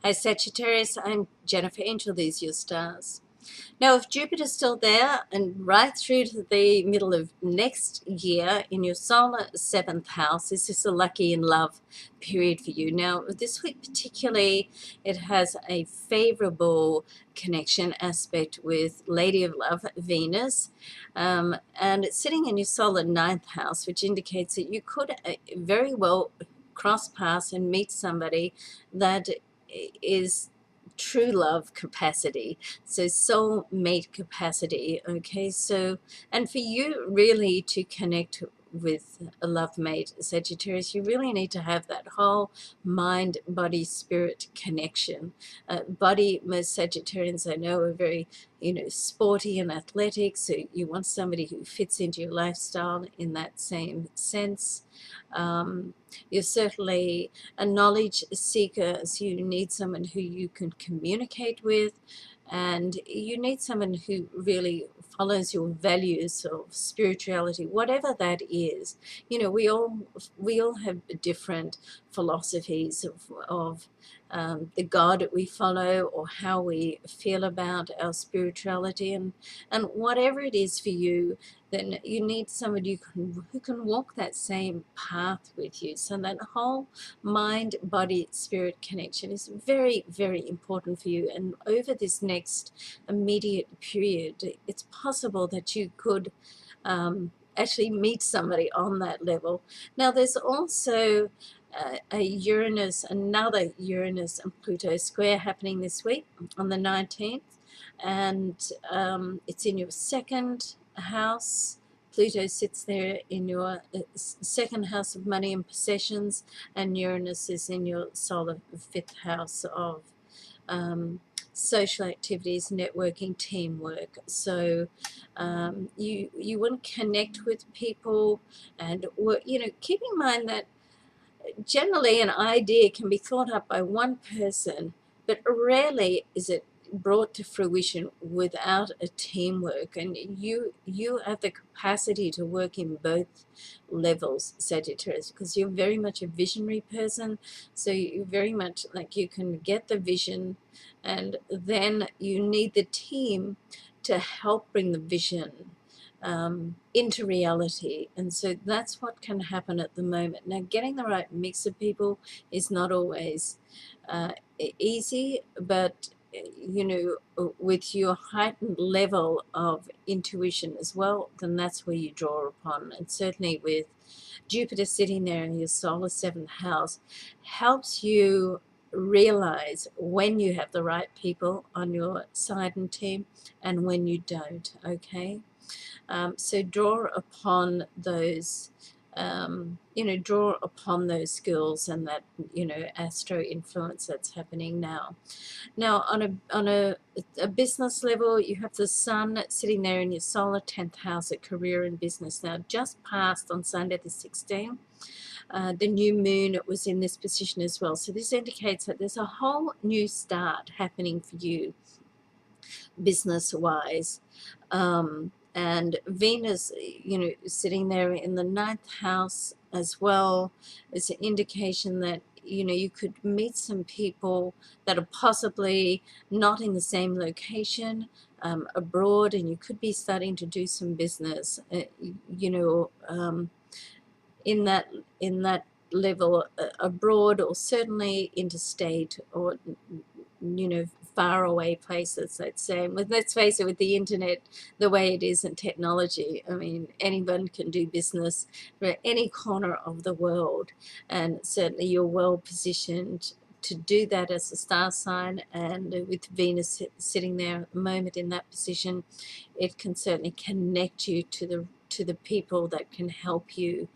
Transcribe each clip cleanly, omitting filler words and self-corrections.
Hi Sagittarius, I'm Jennifer Angel. These are your stars. Now, if Jupiter's still there and right through to the middle of next year in your solar seventh house, this is a lucky in love period for you. Now, this week particularly, it has a favorable connection aspect with Lady of Love, Venus, and it's sitting in your solar ninth house, which indicates that you could very well cross paths and meet somebody that is true love capacity, so soulmate capacity. Okay, so and for you really to connect with a love mate, Sagittarius, you really need to have that whole mind body spirit connection. Body, most Sagittarians I know are very sporty and athletic, so you want somebody who fits into your lifestyle in that same sense. You're certainly a knowledge seeker, so you need someone who you can communicate with, and you need someone who really follows your values of spirituality, whatever that is. We all have different philosophies of the God that we follow, or how we feel about our spirituality, and whatever it is for you, then you need somebody who can walk that same path with you. So that whole mind, body, spirit connection is very, very important for you. And over this next immediate period, it's possible that you could actually meet somebody on that level. Now, there's also another Uranus and Pluto square happening this week on the 19th, and it's in your second house. Pluto sits there in your second house of money and possessions, and Uranus is in your solar fifth house of social activities, networking, teamwork. So you want to connect with people, and keep in mind that generally an idea can be thought up by one person, but rarely is it brought to fruition without a teamwork. And you have the capacity to work in both levels, Sagittarius, because you're very much a visionary person. So you very much like, you can get the vision, and then you need the team to help bring the vision into reality. And so that's what can happen at the moment. Now, getting the right mix of people is not always easy, but with your heightened level of intuition as well, then that's where you draw upon. And certainly with Jupiter sitting there in your solar seventh house, helps you realize when you have the right people on your side and team, and when you don't. Okay, so draw upon those skills and that astro influence that's happening now. Now, on a business level, you have the sun sitting there in your solar 10th house at career and business. Now, just passed on Sunday the 16th. The new moon was in this position as well. So this indicates that there's a whole new start happening for you business-wise. And Venus, sitting there in the ninth house as well, is an indication that you could meet some people that are possibly not in the same location, abroad, and you could be starting to do some business in that level, abroad, or certainly interstate, or far away places, let's say. And let's face it, with the internet the way it is and technology, I mean, anyone can do business from any corner of the world, and certainly you're well positioned to do that as a star sign. And with Venus sitting there at the moment in that position, it can certainly connect you to the people that can help you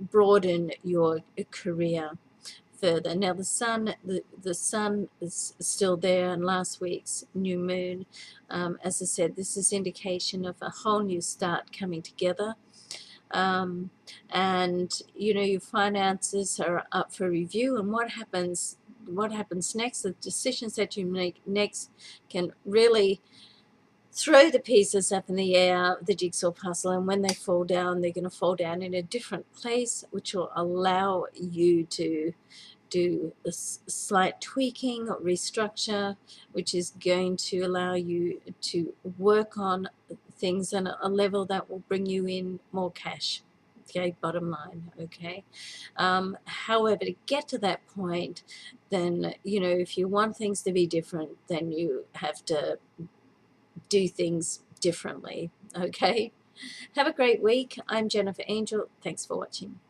broaden your career further. Now, the sun is still there, and last week's new moon, as I said, this is indication of a whole new start coming together. And your finances are up for review, and what happens next, the decisions that you make next can really throw the pieces up in the air, the jigsaw puzzle, and when they fall down, they're going to fall down in a different place, which will allow you to do a slight tweaking or restructure, which is going to allow you to work on things on a level that will bring you in more cash. Okay, bottom line. Okay. However, to get to that point, then, you know, if you want things to be different, then you have to do things differently. Okay. Have a great week. I'm Jennifer Angel. Thanks for watching.